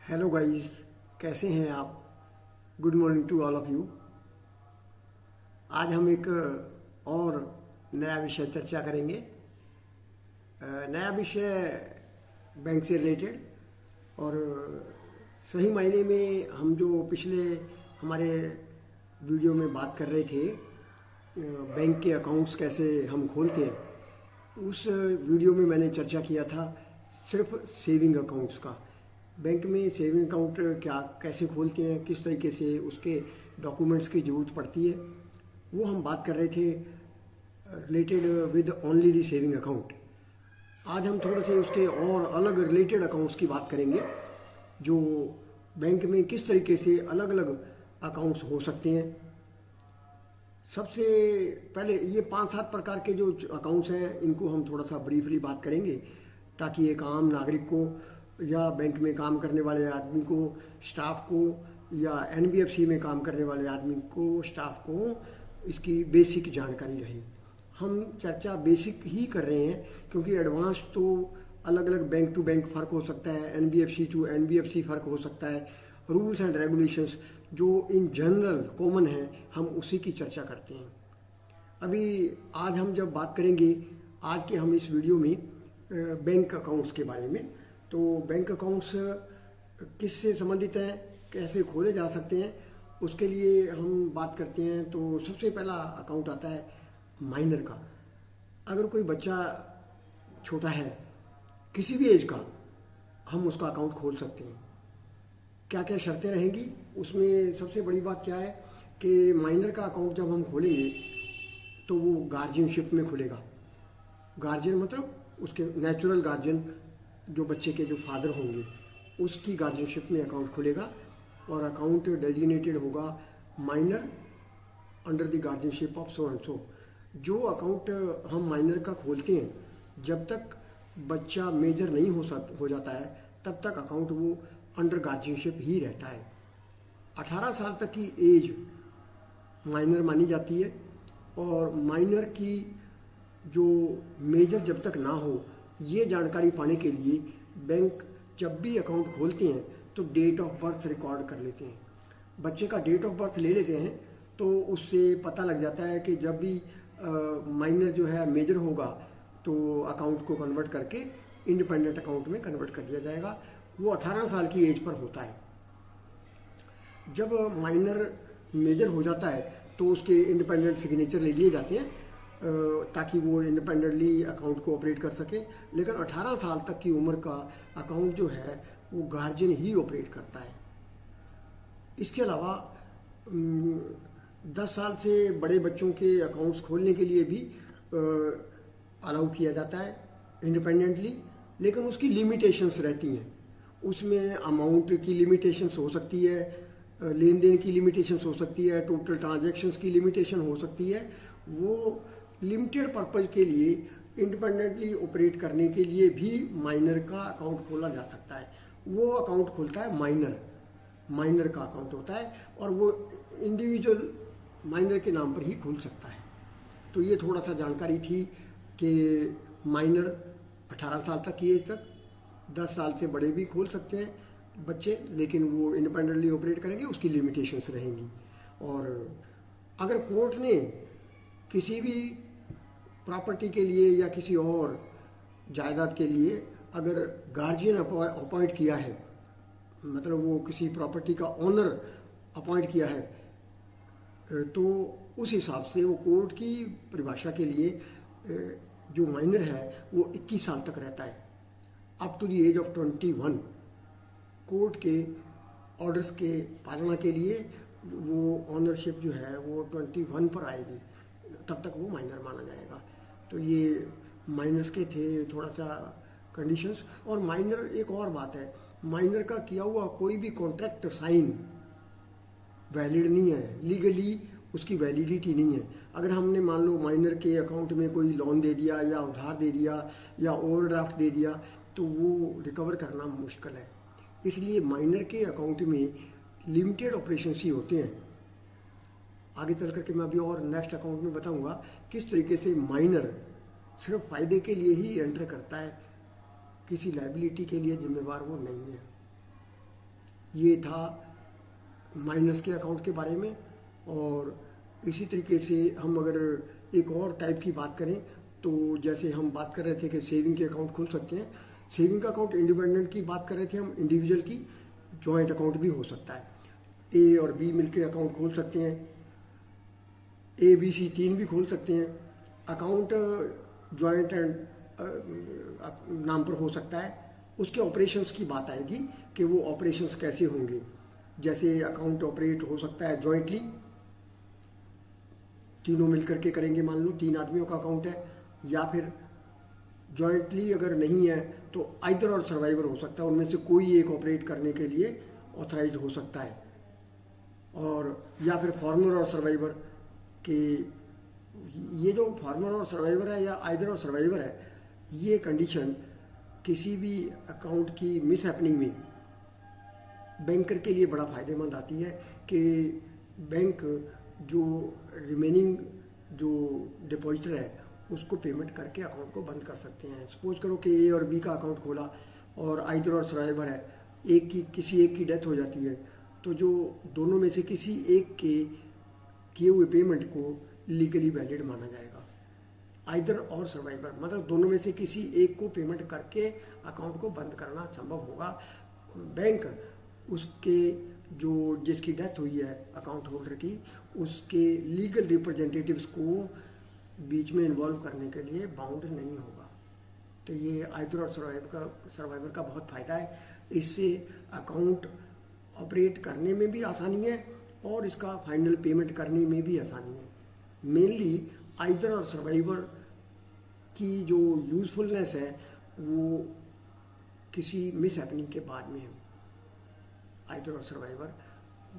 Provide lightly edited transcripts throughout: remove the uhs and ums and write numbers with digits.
Hello guys, कैसे हैं आप। Good morning to all of you. आज हम एक और नया विषय चर्चा करेंगे। नया विषय बैंक से रिलेटेड और सही मायने में हम जो पिछले हमारे वीडियो में बात कर रहे थे, बैंक के अकाउंट्स कैसे हम खोलते हैं, उस वीडियो में मैंने चर्चा किया था सिर्फ सेविंग अकाउंट्स का। बैंक में सेविंग अकाउंट क्या कैसे खोलते हैं, किस तरीके से उसके डॉक्यूमेंट्स की ज़रूरत पड़ती है, वो हम बात कर रहे थे related with only the saving account. आज हम थोड़े से उसके और अलग रिलेटेड अकाउंट्स की बात करेंगे, जो बैंक में किस तरीके से अलग अलग अकाउंट्स हो सकते हैं। सबसे पहले ये 5-7 प्रकार के जो अकाउंट्स हैं, इनको हम थोड़ा सा ब्रीफली बात करेंगे, ताकि एक आम नागरिक को या बैंक में काम करने वाले आदमी को, स्टाफ को, या एनबीएफसी में काम करने वाले आदमी को, स्टाफ को इसकी बेसिक जानकारी रहे। हम चर्चा बेसिक ही कर रहे हैं, क्योंकि एडवांस तो अलग अलग बैंक टू बैंक फ़र्क हो सकता है, एनबीएफसी टू एनबीएफसी फ़र्क हो सकता है। रूल्स एंड रेगुलेशंस जो इन जनरल कॉमन हैं, हम उसी की चर्चा करते हैं। अभी आज हम जब बात करेंगे, आज के हम इस वीडियो में बैंक अकाउंट्स के बारे में, तो बैंक अकाउंट्स किससे संबंधित हैं, कैसे खोले जा सकते हैं, उसके लिए हम बात करते हैं। तो सबसे पहला अकाउंट आता है माइनर का। अगर कोई बच्चा छोटा है, किसी भी एज का, हम उसका अकाउंट खोल सकते हैं। क्या क्या शर्तें रहेंगी उसमें? सबसे बड़ी बात क्या है कि माइनर का अकाउंट जब हम खोलेंगे तो वो गार्जियनशिप में खुलेगा। गार्जियन मतलब उसके नेचुरल गार्जियन, जो बच्चे के जो फादर होंगे, उसकी गार्जियनशिप में अकाउंट खुलेगा और अकाउंट डेजिग्नेटेड होगा minor under the guardianship of so and so. जो अकाउंट हम माइनर का खोलते हैं, जब तक बच्चा मेजर नहीं हो जाता है, तब तक अकाउंट वो अंडर गार्जियनशिप ही रहता है। 18 साल तक की एज माइनर मानी जाती है, और माइनर की जो मेजर जब तक ना हो, ये जानकारी पाने के लिए बैंक जब भी अकाउंट खोलते हैं तो डेट ऑफ बर्थ रिकॉर्ड कर लेते हैं। बच्चे का डेट ऑफ बर्थ ले लेते हैं, तो उससे पता लग जाता है कि जब भी माइनर जो है मेजर होगा, तो अकाउंट को कन्वर्ट करके इंडिपेंडेंट अकाउंट में कन्वर्ट कर दिया जाएगा। वो 18 साल की एज पर होता है। जब माइनर मेजर हो जाता है तो उसके इंडिपेंडेंट सिग्नेचर ले लिए जाते हैं, ताकि वो इंडिपेंडेंटली अकाउंट को ऑपरेट कर सके। लेकिन 18 साल तक की उम्र का अकाउंट जो है वो गार्जियन ही ऑपरेट करता है। इसके अलावा 10 साल से बड़े बच्चों के अकाउंट्स खोलने के लिए भी अलाउ किया जाता है इंडिपेंडेंटली, लेकिन उसकी लिमिटेशंस रहती हैं। उसमें अमाउंट की लिमिटेशंस हो सकती है, लेन देन की लिमिटेशंस हो सकती है, टोटल ट्रांजैक्शंस की लिमिटेशन हो सकती है। वो लिमिटेड पर्पज़ के लिए इंडिपेंडेंटली ऑपरेट करने के लिए भी माइनर का अकाउंट खोला जा सकता है। वो अकाउंट खोलता है माइनर का अकाउंट होता है, और वो इंडिविजुअल माइनर के नाम पर ही खुल सकता है। तो ये थोड़ा सा जानकारी थी कि माइनर 18 साल तक की एज तक, 10 साल से बड़े भी खोल सकते हैं बच्चे, लेकिन वो इंडिपेंडेंटली ऑपरेट करेंगे, उसकी लिमिटेशंस रहेंगी। और अगर कोर्ट ने किसी भी प्रॉपर्टी के लिए या किसी और जायदाद के लिए अगर गार्जियन अपॉइंट किया है, मतलब वो किसी प्रॉपर्टी का ओनर अपॉइंट किया है, तो उस हिसाब से वो कोर्ट की परिभाषा के लिए जो माइनर है वो 21 साल तक रहता है, up to the age of 21। Court के ऑर्डर्स के पालना के लिए वो ऑनरशिप जो है वो 21 पर आएगी, तब तक वो माइनर माना जाएगा। तो ये माइनर्स के थे थोड़ा सा कंडीशंस। और माइनर, एक और बात है, माइनर का किया हुआ कोई भी कॉन्ट्रैक्ट साइन वैलिड नहीं है, लीगली उसकी वैलिडिटी नहीं है। अगर हमने मान लो माइनर के अकाउंट में कोई लोन दे दिया या उधार दे दिया या ओवरड्राफ्ट दे दिया, तो वो रिकवर करना मुश्किल है। इसलिए माइनर के अकाउंट में लिमिटेड ऑपरेशंस ही होते हैं। आगे चल करके मैं अभी और नेक्स्ट अकाउंट में बताऊंगा किस तरीके से माइनर सिर्फ फ़ायदे के लिए ही एंटर करता है, किसी लाइबिलिटी के लिए जिम्मेवार वो नहीं है। ये था माइनस के अकाउंट के बारे में। और इसी तरीके से हम अगर एक और टाइप की बात करें तो जैसे हम बात कर रहे थे कि सेविंग के अकाउंट खुल सकते हैं। सेविंग का अकाउंट इंडिपेंडेंट की बात कर रहे थे हम, इंडिविजुअल की जॉइंट अकाउंट भी हो सकता है। ए और बी मिलकर अकाउंट खोल सकते हैं, ए बी सी 3 भी खोल सकते हैं। अकाउंट जॉइंट एंड नाम पर हो सकता है। उसके ऑपरेशंस की बात आएगी कि वो ऑपरेशंस कैसे होंगे। जैसे अकाउंट ऑपरेट हो सकता है जॉइंटली, तीनों मिलकर के करेंगे, मान लो 3 आदमियों का अकाउंट है, या फिर जॉइंटली अगर नहीं है तो आइदर और सर्वाइवर हो सकता है, उनमें से कोई एक ऑपरेट करने के लिए ऑथराइज हो सकता है। और या फिर फार्मर और सर्वाइवर के, ये जो फार्मर और सर्वाइवर है या आइदर और सर्वाइवर है, ये कंडीशन किसी भी अकाउंट की मिस हैपनिंग में बैंकर के लिए बड़ा फ़ायदेमंद आती है कि बैंक जो रिमेनिंग जो डिपॉजिटर है उसको पेमेंट करके अकाउंट को बंद कर सकते हैं। सपोज करो कि ए और बी का अकाउंट खोला और आइदर और सर्वाइवर है, किसी एक की डेथ हो जाती है, तो जो दोनों में से किसी एक के किए हुए पेमेंट को लीगली वैलिड माना जाएगा। आइदर और सर्वाइवर मतलब दोनों में से किसी एक को पेमेंट करके अकाउंट को बंद करना संभव होगा। बैंक उसके जो जिसकी डेथ हुई है अकाउंट होल्डर की, उसके लीगल रिप्रेजेंटेटिव्स को बीच में इन्वॉल्व करने के लिए बाउंड नहीं होगा। तो ये आइदर और सर्वाइवर का बहुत फ़ायदा है। इससे अकाउंट ऑपरेट करने में भी आसानी है और इसका फाइनल पेमेंट करने में भी आसानी है। मेनली आइदर और सर्वाइवर की जो यूज़फुलनेस है वो किसी मिस हैपनिंग के बाद में है। आइदर और सर्वाइवर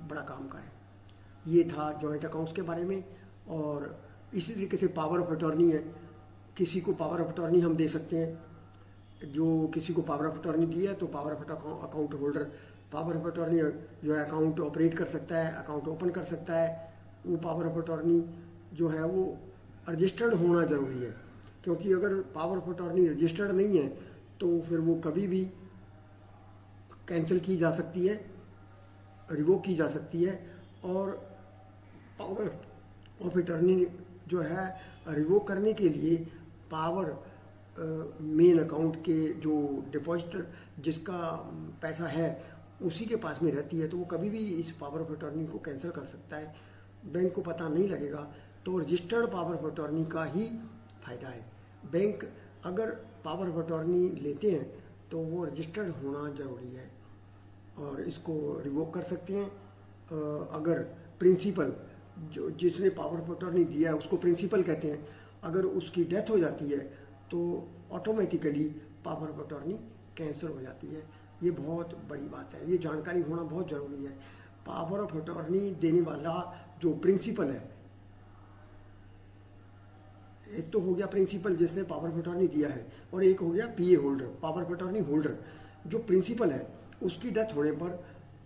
बड़ा काम का है। ये था जॉइंट अकाउंट्स के बारे में। और इसी तरीके से पावर ऑफ अटॉर्नी है, किसी को पावर ऑफ अटॉर्नी हम दे सकते हैं। जो किसी को पावर ऑफ अटॉर्नी दी है तो power of account holder power of attorney जो है अकाउंट ऑपरेट कर सकता है, अकाउंट ओपन कर सकता है। वो पावर ऑफ अटॉर्नी जो है वो रजिस्टर्ड होना ज़रूरी है, क्योंकि अगर पावर ऑफ अटॉर्नी रजिस्टर्ड नहीं है तो फिर वो कभी भी कैंसिल की जा सकती है, रिवोक की जा सकती है। और पावर ऑफ अटॉर्नी जो है रिवोक करने के लिए पावर मेन अकाउंट के जो डिपॉजिटर जिसका पैसा है उसी के पास में रहती है, तो वो कभी भी इस पावर ऑफ अटॉर्नी को कैंसिल कर सकता है। बैंक को पता नहीं लगेगा। तो रजिस्टर्ड पावर ऑफ अटॉर्नी का ही फ़ायदा है। बैंक अगर पावर ऑफ अटॉर्नी लेते हैं तो वो रजिस्टर्ड होना ज़रूरी है और इसको रिवोक कर सकते हैं। अगर प्रिंसिपल जो जिसने पावर ऑफ अटॉर्नी दिया है उसको प्रिंसिपल कहते हैं, अगर उसकी डेथ हो जाती है तो automatically power of attorney cancel हो जाती है। ये बहुत बड़ी बात है, ये जानकारी होना बहुत ज़रूरी है। पावर ऑफ अटॉर्नी देने वाला जो प्रिंसिपल है, एक तो हो गया प्रिंसिपल जिसने पावर ऑफ अटॉर्नी दिया है और एक हो गया PA holder, power of attorney holder. जो प्रिंसिपल है उसकी डेथ होने पर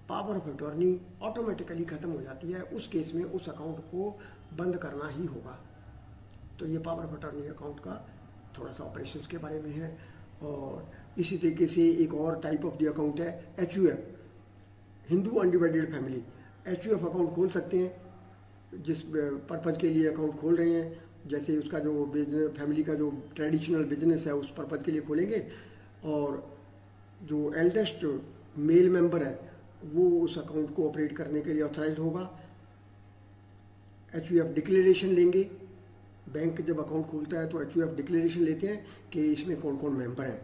पावर ऑफ अटॉर्नी ऑटोमेटिकली ख़त्म हो जाती है। उस केस में उस अकाउंट को बंद करना ही होगा। तो ये पावर ऑफ अटॉर्नी अकाउंट का थोड़ा सा ऑपरेशंस के बारे में है। और इसी तरीके से एक और टाइप ऑफ द अकाउंट है HUF, Hindu undivided family. HUF account खोल सकते हैं जिस पर्पज़ के लिए अकाउंट खोल रहे हैं, जैसे उसका जो बिजनेस फैमिली का जो ट्रेडिशनल बिजनेस है उस पर्पज़ के लिए खोलेंगे। और जो एल्डेस्ट मेल मेंबर है वो उस अकाउंट को ऑपरेट करने के लिए ऑथराइज होगा। HUF डिक्लेरेशन लेंगे। बैंक जब अकाउंट खोलता है तो HUF डिक्लेरेशन लेते हैं कि इसमें कौन कौन मेंबर हैं,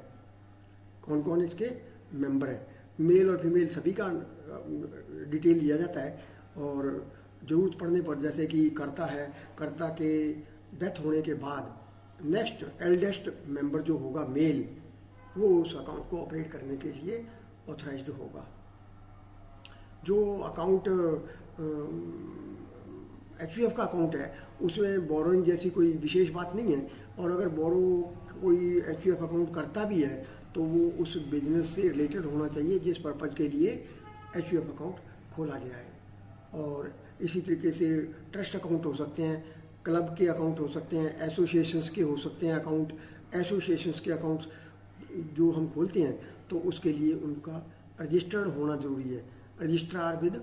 कौन कौन इसके मेंबर हैं। मेल और फीमेल सभी का डिटेल लिया जाता है और ज़रूरत पड़ने पर जैसे कि कर्ता है, कर्ता के डेथ होने के बाद नेक्स्ट एल्डेस्ट मेंबर जो होगा मेल, वो उस अकाउंट को ऑपरेट करने के लिए ऑथराइज्ड होगा। जो अकाउंट HUF का अकाउंट है उसमें बोरोइंग जैसी कोई विशेष बात नहीं है। और अगर बोरो कोई HUF अकाउंट करता भी है तो वो उस बिजनेस से रिलेटेड होना चाहिए जिस पर्पज़ के लिए HUF अकाउंट खोला गया है। और इसी तरीके से ट्रस्ट अकाउंट हो सकते हैं, क्लब के अकाउंट हो सकते हैं, एसोसिएशंस के हो सकते हैं अकाउंट। एसोसिएशंस के अकाउंट्स जो हम खोलते हैं तो उसके लिए उनका रजिस्टर्ड होना ज़रूरी है। Registrar with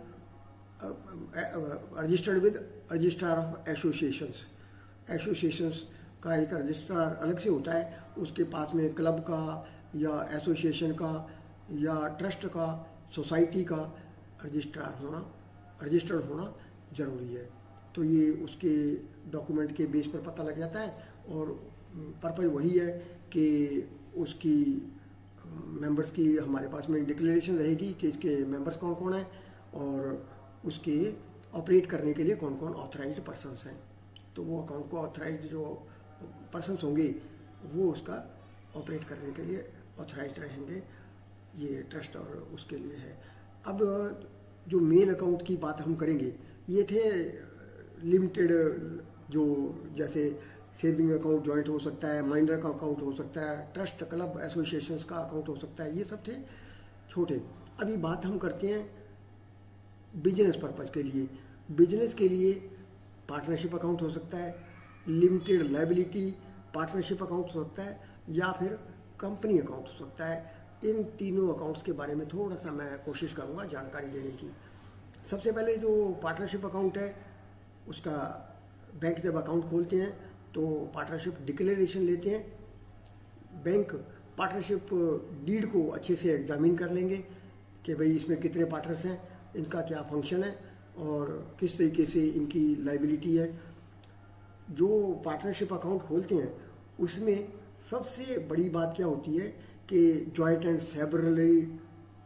registered with registrar of associations का एक रजिस्ट्रार अलग से होता है, उसके पास में क्लब का या एसोसिएशन का या ट्रस्ट का, सोसाइटी का रजिस्टर्ड होना ज़रूरी है। तो ये उसके डॉक्यूमेंट के बेस पर पता लग जाता है और पर्पज़ वही है कि उसकी मेंबर्स की हमारे पास में डिक्लेरेशन रहेगी कि इसके मेंबर्स कौन कौन हैं और उसके ऑपरेट करने के लिए कौन कौन ऑथराइज्ड पर्सन्स हैं। तो वो अकाउंट को ऑथराइज्ड जो पर्सन्स होंगे वो उसका ऑपरेट करने के लिए ऑथराइज्ड रहेंगे। ये ट्रस्ट और उसके लिए है। अब जो मेन अकाउंट की बात हम करेंगे, ये थे लिमिटेड, जो जैसे सेविंग अकाउंट जॉइंट हो सकता है, माइनर का अकाउंट हो सकता है, ट्रस्ट क्लब एसोसिएशंस का अकाउंट हो सकता है, ये सब थे छोटे। अभी बात हम करते हैं बिजनेस पर्पज़ के लिए। बिजनेस के लिए पार्टनरशिप अकाउंट हो सकता है, लिमिटेड लायबिलिटी पार्टनरशिप अकाउंट हो सकता है, या फिर कंपनी अकाउंट हो सकता है। इन तीनों अकाउंट्स के बारे में थोड़ा सा मैं कोशिश करूँगा जानकारी देने की। सबसे पहले जो पार्टनरशिप अकाउंट है, उसका बैंक जब अकाउंट खोलते हैं तो पार्टनरशिप डिक्लेरेशन लेते हैं। बैंक पार्टनरशिप डीड को अच्छे से एग्जामिन कर लेंगे कि भाई इसमें कितने पार्टनर्स हैं, इनका क्या फंक्शन है और किस तरीके से इनकी लायबिलिटी है। जो पार्टनरशिप अकाउंट खोलते हैं उसमें सबसे बड़ी बात क्या होती है कि जॉइंट एंड सेवरली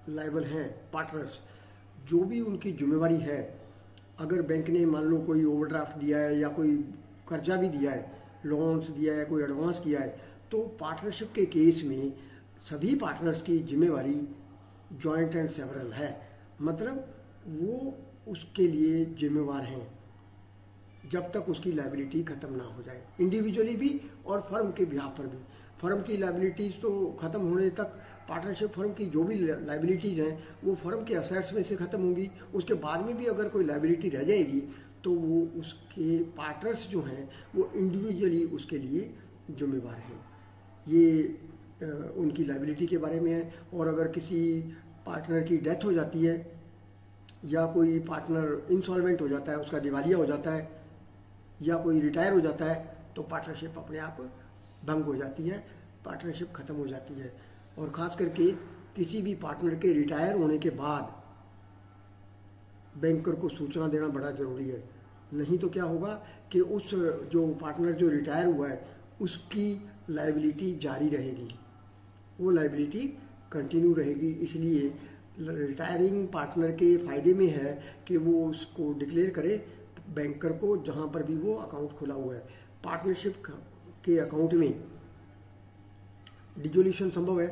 लायबल हैं पार्टनर्स। जो भी उनकी जिम्मेवारी है, अगर बैंक ने मान लो कोई ओवरड्राफ्ट दिया है या कोई कर्जा भी दिया है, लोन्स दिया है, कोई एडवांस किया है, तो पार्टनरशिप के केस में सभी पार्टनर्स की जिम्मेवारी जॉइंट एंड सेवरल है। मतलब वो उसके लिए जिम्मेवार हैं जब तक उसकी लायबिलिटी ख़त्म ना हो जाए, इंडिविजुअली भी और फर्म के बिहाफ पर भी। फर्म की लायबिलिटीज़ तो ख़त्म होने तक पार्टनरशिप फर्म की जो भी लायबिलिटीज़ हैं वो फर्म के असेट्स में से ख़त्म होंगी। उसके बाद में भी अगर कोई लायबिलिटी रह जाएगी तो वो उसके पार्टनर्स जो हैं वो इंडिविजुअली उसके लिए जिम्मेवार हैं। ये उनकी लायबिलिटी के बारे में है। और अगर किसी पार्टनर की डेथ हो जाती है या कोई पार्टनर इंसॉल्वेंट हो जाता है, उसका दिवालिया हो जाता है, या कोई रिटायर हो जाता है, तो पार्टनरशिप अपने आप भंग हो जाती है, पार्टनरशिप ख़त्म हो जाती है। और ख़ास करके किसी भी पार्टनर के रिटायर होने के बाद बैंकर को सूचना देना बड़ा ज़रूरी है। नहीं तो क्या होगा कि उस जो पार्टनर जो रिटायर हुआ है उसकी लायबिलिटी जारी रहेगी, वो लायबिलिटी कंटिन्यू रहेगी। इसलिए रिटायरिंग पार्टनर के फ़ायदे में है कि वो उसको डिक्लेयर करे बैंकर को जहाँ पर भी वो अकाउंट खुला हुआ है। पार्टनरशिप के अकाउंट में डिसोल्यूशन संभव है,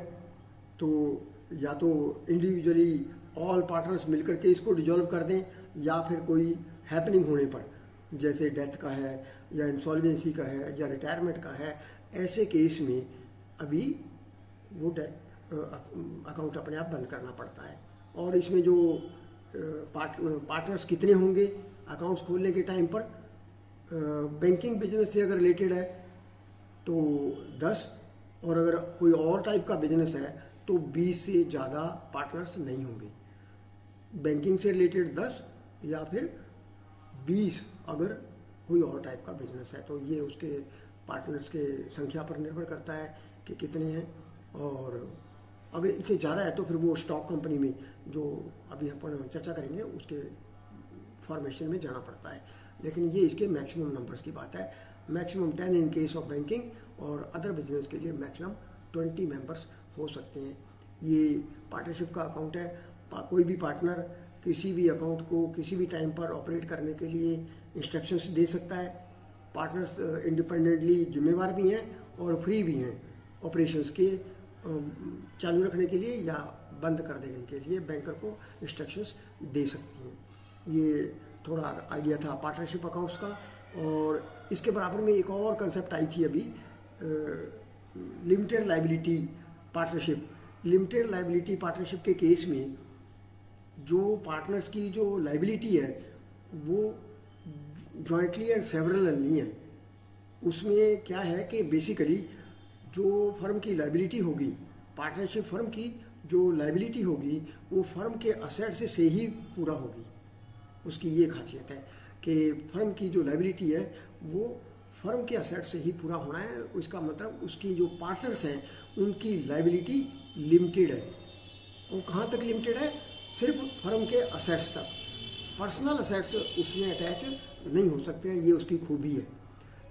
तो या तो इंडिविजुअली ऑल पार्टनर्स मिलकर के इसको डिसॉल्व कर दें, या फिर कोई हैपनिंग होने पर, जैसे डेथ का है या इंसॉल्वेंसी का है या रिटायरमेंट का है, ऐसे केस में अभी वो अकाउंट अपने आप बंद करना पड़ता है। और इसमें जो पार्टनर्स कितने होंगे अकाउंट्स खोलने के टाइम पर, बैंकिंग बिजनेस से अगर रिलेटेड है तो 10, और अगर कोई और टाइप का बिजनेस है तो 20 से ज़्यादा पार्टनर्स नहीं होंगे। बैंकिंग से रिलेटेड 10 या फिर 20 अगर कोई और टाइप का बिजनेस है, तो ये उसके पार्टनर्स के संख्या पर निर्भर करता है कि कितने हैं। और अगर इससे ज़्यादा है तो फिर वो स्टॉक कंपनी में, जो अभी अपन चर्चा करेंगे, उसके फॉर्मेशन में जाना पड़ता है। लेकिन ये इसके मैक्सिमम नंबर्स की बात है। Maximum 10 in case of banking, और अदर बिजनेस के लिए मैक्सिमम 20 मेंबर्स हो सकते हैं। ये पार्टनरशिप का अकाउंट है। कोई भी पार्टनर किसी भी अकाउंट को किसी भी टाइम पर ऑपरेट करने के लिए इंस्ट्रक्शंस दे सकता है। पार्टनर्स इंडिपेंडेंटली जिम्मेवार भी हैं और फ्री भी हैं ऑपरेशंस के चालू रखने के लिए या बंद कर देने के लिए बैंकर को इंस्ट्रक्शंस दे सकती हैं। ये थोड़ा आइडिया था पार्टनरशिप अकाउंट्स का। और इसके बराबर में एक और कंसेप्ट आई थी अभी, limited liability partnership. Limited liability partnership के केस में जो पार्टनर्स की जो लायबिलिटी है वो जॉइंटली एंड सेवरल नहीं है। उसमें क्या है कि बेसिकली जो फर्म की लायबिलिटी होगी पार्टनरशिप फर्म की, जो लाइबिलिटी होगी वो फर्म के असेट से ही पूरा होगी। उसकी ये खासियत है कि फर्म की जो लाइबिलिटी है वो फर्म के असेट से ही पूरा होना है। उसका मतलब उसकी जो पार्टनर्स हैं उनकी लाइबिलिटी लिमिटेड है। वो कहाँ तक लिमिटेड है? सिर्फ फर्म के असेट्स तक। पर्सनल असेट्स उसमें अटैच नहीं हो सकते हैं, ये उसकी खूबी है।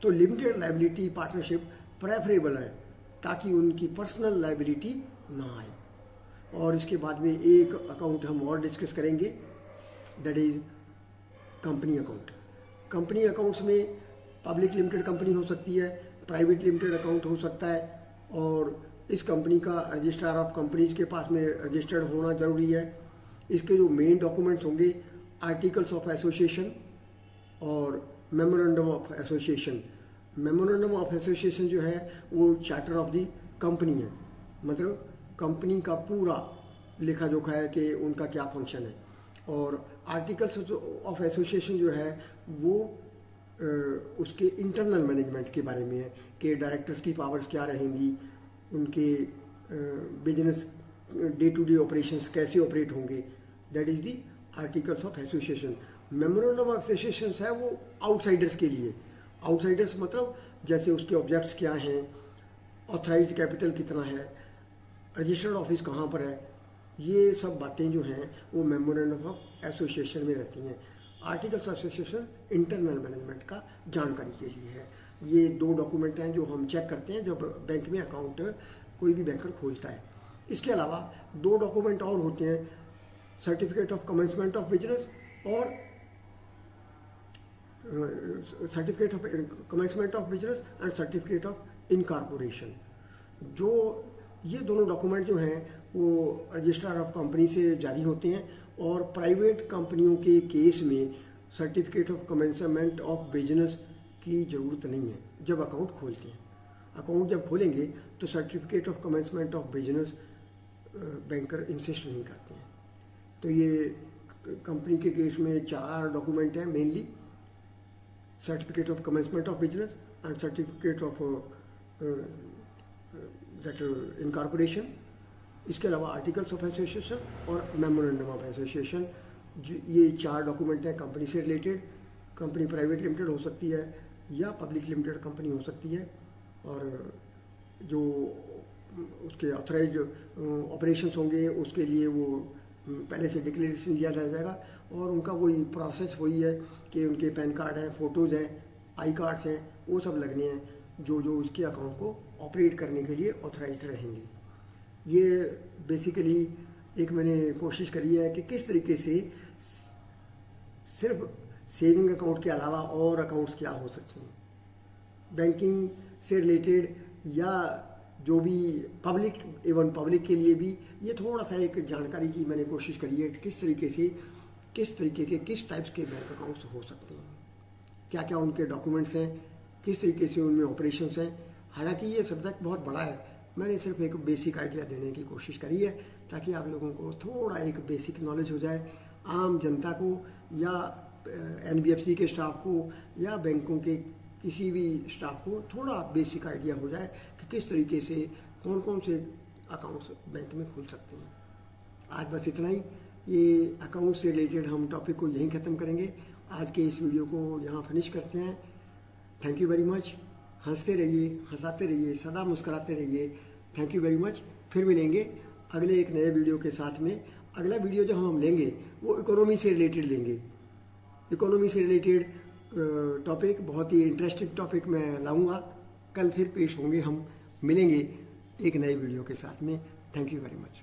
तो लिमिटेड लाइबिलिटी पार्टनरशिप प्रेफरेबल है ताकि उनकी पर्सनल लाइबिलिटी ना आए। और इसके बाद में एक अकाउंट हम और डिस्कस करेंगे, that is company account. Company accounts में पब्लिक लिमिटेड कंपनी हो सकती है, प्राइवेट लिमिटेड अकाउंट हो सकता है, और इस कंपनी का रजिस्ट्रार ऑफ कंपनीज के पास में रजिस्टर्ड होना जरूरी है। इसके जो मेन डॉक्यूमेंट्स होंगे आर्टिकल्स ऑफ एसोसिएशन और memorandum of association. Memorandum of association जो है वो चार्टर ऑफ दी कंपनी है, मतलब कंपनी का पूरा लेखा जोखा है कि उनका क्या फंक्शन है। और आर्टिकल्स ऑफ एसोसिएशन जो है वो उसके इंटरनल मैनेजमेंट के बारे में है कि डायरेक्टर्स की पावर्स क्या रहेंगी, उनके business day to day operations कैसे ऑपरेट होंगे, that is the articles of association. Memorandum of association है वो आउटसाइडर्स के लिए। आउटसाइडर्स मतलब जैसे उसके ऑब्जेक्ट्स क्या हैं, ऑथराइज्ड कैपिटल कितना है, रजिस्टर्ड ऑफिस कहाँ पर है, ये सब बातें जो हैं वो मेमोरेंडम ऑफ एसोसिएशन में रहती हैं। Articles of association internal management का जानकारी के लिए है। ये दो डॉक्यूमेंट हैं जो हम चेक करते हैं जब बैंक में अकाउंट कोई भी बैंकर खोलता है। इसके अलावा दो डॉक्यूमेंट और होते हैं, certificate of commencement of business और certificate of commencement of business and certificate of incorporation. जो ये दोनों डॉक्यूमेंट जो हैं वो रजिस्ट्रार ऑफ कंपनी से जारी होते हैं, और प्राइवेट कंपनियों के केस में certificate of commencement of business की ज़रूरत नहीं है जब अकाउंट खोलते हैं। अकाउंट जब खोलेंगे तो certificate of commencement of business banker insist नहीं करते हैं। तो ये कंपनी के केस में 4 डॉक्यूमेंट हैं mainly, certificate of commencement of business and certificate of that incorporation. इसके अलावा आर्टिकल्स ऑफ एसोसिएशन और मेमोरेंडम ऑफ एसोसिएशन। ये 4 डॉक्यूमेंट हैं कंपनी से रिलेटेड। कंपनी प्राइवेट लिमिटेड हो सकती है या पब्लिक लिमिटेड कंपनी हो सकती है, और जो उसके ऑथराइज्ड ऑपरेशंस होंगे उसके लिए वो पहले से डिक्लेरेशन दिया जाएगा, और उनका वही प्रोसेस वही है कि उनके पैन कार्ड हैं, फ़ोटोज़ हैं, आई कार्ड्स हैं, वो सब लगने हैं जो उसके अकाउंट को ऑपरेट करने के लिए ऑथराइज्ड रहेंगे। ये बेसिकली एक मैंने कोशिश करी है कि किस तरीके से सिर्फ सेविंग अकाउंट के अलावा और अकाउंट्स क्या हो सकते हैं बैंकिंग से रिलेटेड, या जो भी पब्लिक, इवन पब्लिक के लिए भी ये थोड़ा सा एक जानकारी की मैंने कोशिश करी है कि किस तरीके के किस टाइप्स के बैंक अकाउंट्स हो सकते हैं, क्या क्या उनके डॉक्यूमेंट्स हैं, किस तरीके से उनमें ऑपरेशंस हैं। हालांकि ये सब्जेक्ट बहुत बड़ा है, मैंने सिर्फ एक बेसिक आइडिया देने की कोशिश करी है ताकि आप लोगों को थोड़ा एक बेसिक नॉलेज हो जाए, आम जनता को या NBFC के स्टाफ को या बैंकों के किसी भी स्टाफ को थोड़ा बेसिक आइडिया हो जाए कि किस तरीके से कौन कौन से अकाउंट्स बैंक में खुल सकते हैं। आज बस इतना ही। ये अकाउंट से रिलेटेड हम टॉपिक को यहीं ख़त्म करेंगे। आज के इस वीडियो को यहाँ फिनिश करते हैं। Thank you very much. हंसते रहिए, हंसाते रहिए, सदा मुस्कुराते रहिए। Thank you very much. फिर मिलेंगे अगले एक नए वीडियो के साथ में। अगला वीडियो जो हम लेंगे वो इकोनॉमी से रिलेटेड लेंगे। इकोनॉमी से रिलेटेड टॉपिक, बहुत ही इंटरेस्टिंग टॉपिक मैं लाऊंगा। कल फिर पेश होंगे, हम मिलेंगे एक नए वीडियो के साथ में। Thank you very much.